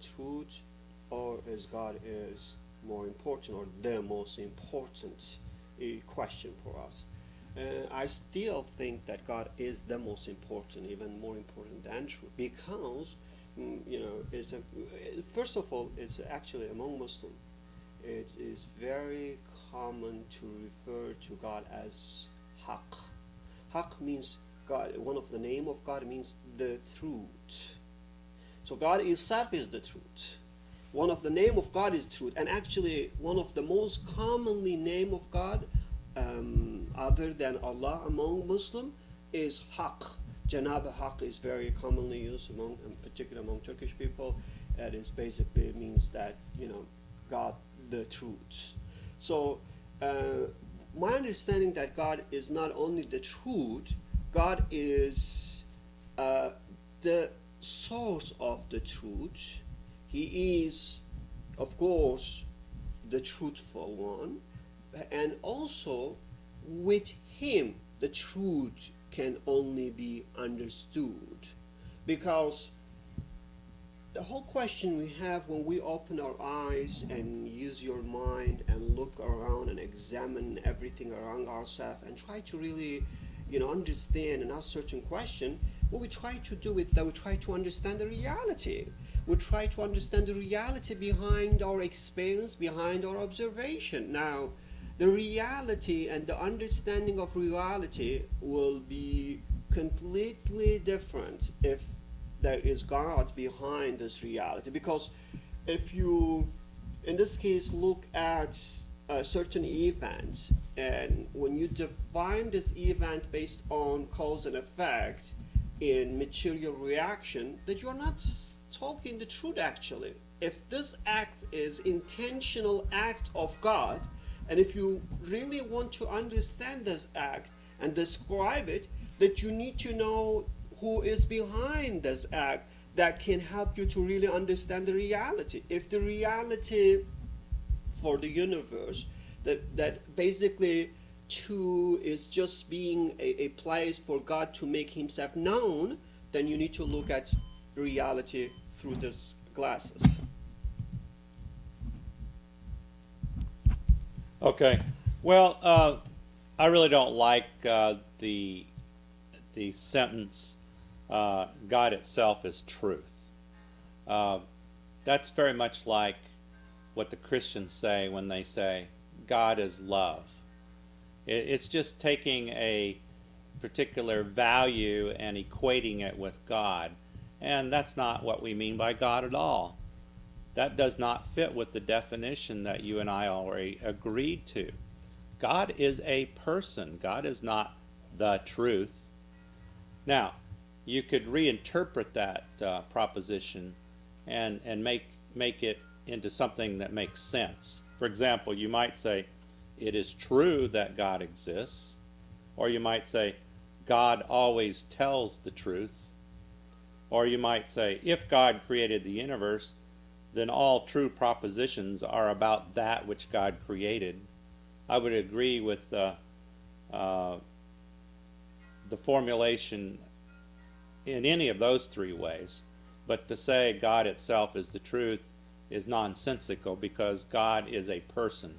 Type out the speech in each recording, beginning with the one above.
truth, or is God is more important, or the most important question for us? I still think that God is the most important, even more important than truth, because it's first of all, it's actually among Muslims, it is very common to refer to God as Haqq. Haqq means God. One of the name of God means the truth. So God itself is the truth. One of the name of God is truth, and actually one of the most commonly name of God, other than Allah among Muslim, is Haqq. Janab Haqq is very commonly used among, in particular among Turkish people. That is basically means that God the truth. So my understanding that God is not only the truth, God is the source of the truth. He is, of course, the truthful one, and also with him the truth can only be understood, because the whole question we have when we open our eyes and use your mind and look around and examine everything around ourselves and try to really understand and ask certain question, what we try to do is that we try to understand the reality. We try to understand the reality behind our experience, behind our observation. Now, the reality and the understanding of reality will be completely different if there is God behind this reality. Because if you, in this case, look at certain events, and when you define this event based on cause and effect in material reaction, that you're not talking the truth actually. If this act is intentional act of God, and if you really want to understand this act and describe it, that you need to know who is behind this act that can help you to really understand the reality. If the reality for the universe, that basically two is just being a place for God to make himself known, then you need to look at reality through these glasses. Okay. Well, I really don't like the sentence, God itself is truth. That's very much like what the Christians say when they say God is love. It's just taking a particular value and equating it with God, and that's not what we mean by God at all. That does not fit with the definition that you and I already agreed to. God is a person. God is not the truth. Now, you could reinterpret that proposition and make it into something that makes sense. For example, you might say, it is true that God exists. Or you might say, God always tells the truth. Or you might say, if God created the universe, then all true propositions are about that which God created. I would agree with the formulation in any of those three ways. But to say God itself is the truth is nonsensical, because God is a person.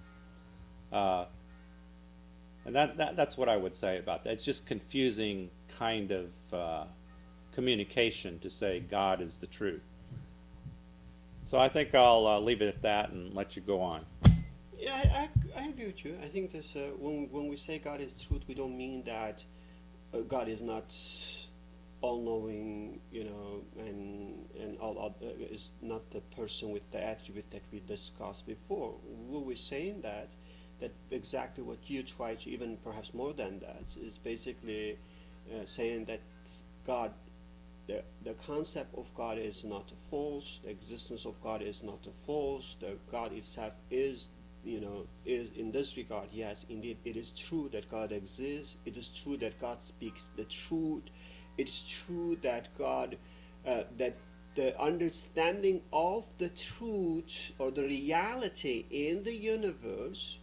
And that's what I would say about that. It's just confusing kind of communication to say God is the truth. So I think I'll leave it at that and let you go on. Yeah, I agree with you. I think this when we say God is truth, we don't mean that God is not all-knowing, and all is not the person with the attribute that we discussed before. We were saying that exactly what you try to, even perhaps more than that, is basically saying that God, the concept of God is not false, the existence of God is not false, the God itself is in this regard, yes, indeed, it is true that God exists, it is true that God speaks the truth, it is true that God, that the understanding of the truth or the reality in the universe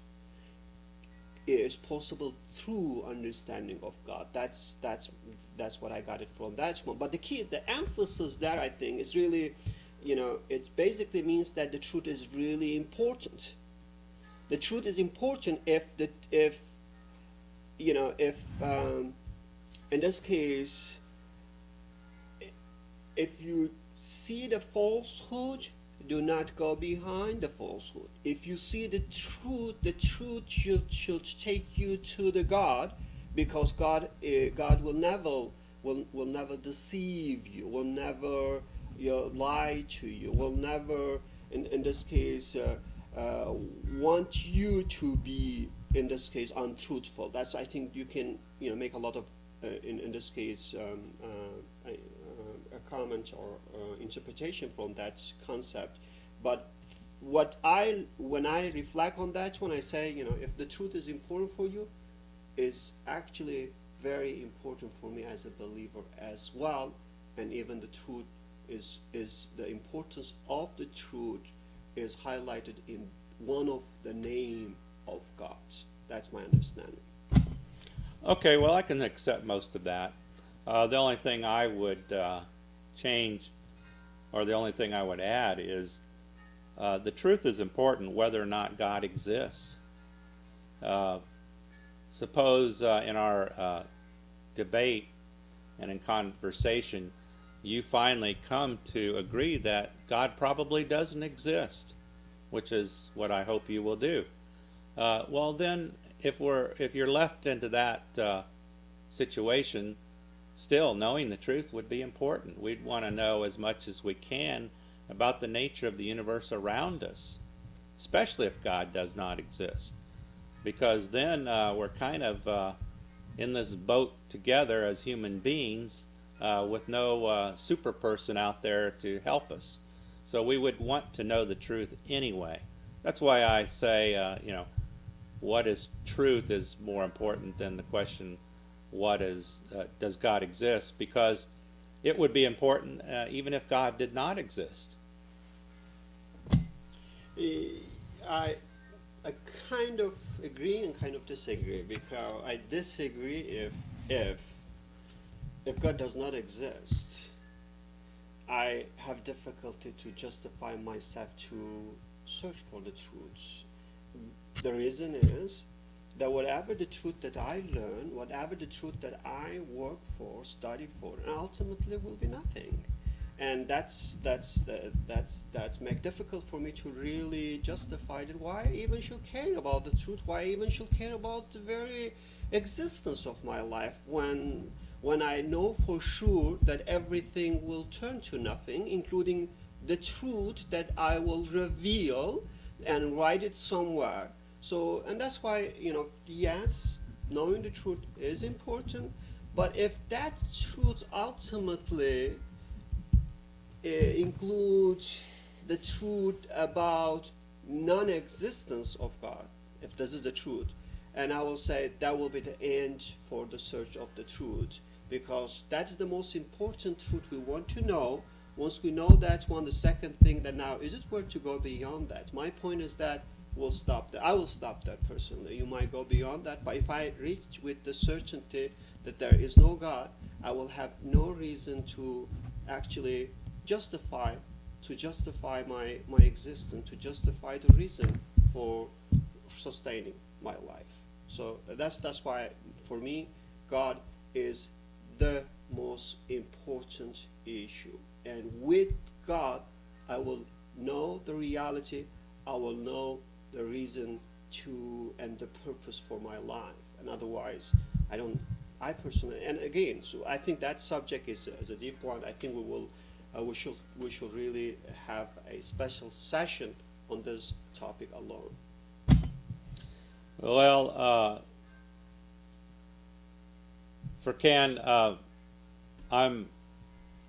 is possible through understanding of God. That's what I got it from that one. But the emphasis there, I think, is really it basically means that the truth is really important. The truth is important if in this case, if you see the falsehood, do not go behind the falsehood. If you see the truth should take you to the God, because God will never deceive you, will never lie to you, will never in this case want you to be in this case untruthful. That's, I think you can make a lot of in this case a comment or interpretation from that concept. But when I reflect on that, when I say if the truth is important for you, is actually very important for me as a believer as well. And even the truth is the importance of the truth is highlighted in one of the name of God. That's my understanding. Okay, well, I can accept most of that. The only thing I would change, or the only thing I would add, is the truth is important whether or not God exists. Suppose in our debate and in conversation, you finally come to agree that God probably doesn't exist, which is what I hope you will do. Well, then, if you're left into that situation, still knowing the truth would be important. We'd want to know as much as we can about the nature of the universe around us, especially if God does not exist, because then we're kind of in this boat together as human beings with no super person out there to help us. So we would want to know the truth anyway. That's why I say, what is truth is more important than the question, what is does God exist? Because it would be important even if God did not exist. I kind of agree and kind of disagree, because I disagree if God does not exist, I have difficulty to justify myself to search for the truths. The reason is that whatever the truth that I learn, whatever the truth that I work for, study for, and ultimately will be nothing. And that's make it difficult for me to really justify that. Why I even should care about the truth? Why I even should care about the very existence of my life when I know for sure that everything will turn to nothing, including the truth that I will reveal and write it somewhere. So, and that's why, yes, knowing the truth is important, but if that truth ultimately includes the truth about non-existence of God, if this is the truth, and I will say that will be the end for the search of the truth, because that is the most important truth we want to know. Once we know that one, the second thing that now, is it worth to go beyond that? My point is that we'll stop that. I will stop that personally. You might go beyond that, but if I reach with the certainty that there is no God, I will have no reason to actually justify my existence, to justify the reason for sustaining my life. So that's why for me God is the most important issue, and with God I will know the reality, I will know the reason to and the purpose for my life, and otherwise I personally, and again, so I think that subject is a deep one. I think we should really have a special session on this topic alone. Well, Furkan, I'm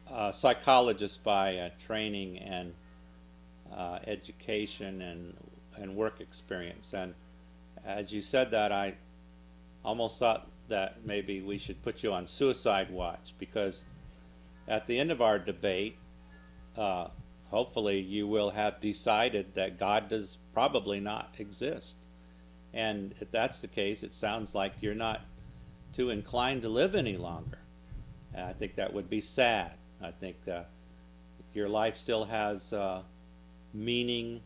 a psychologist by training and education and work experience, and as you said that, I almost thought that maybe we should put you on suicide watch, because at the end of our debate, hopefully you will have decided that God does probably not exist. And if that's the case, it sounds like you're not too inclined to live any longer. And I think that would be sad. I think your life still has meaning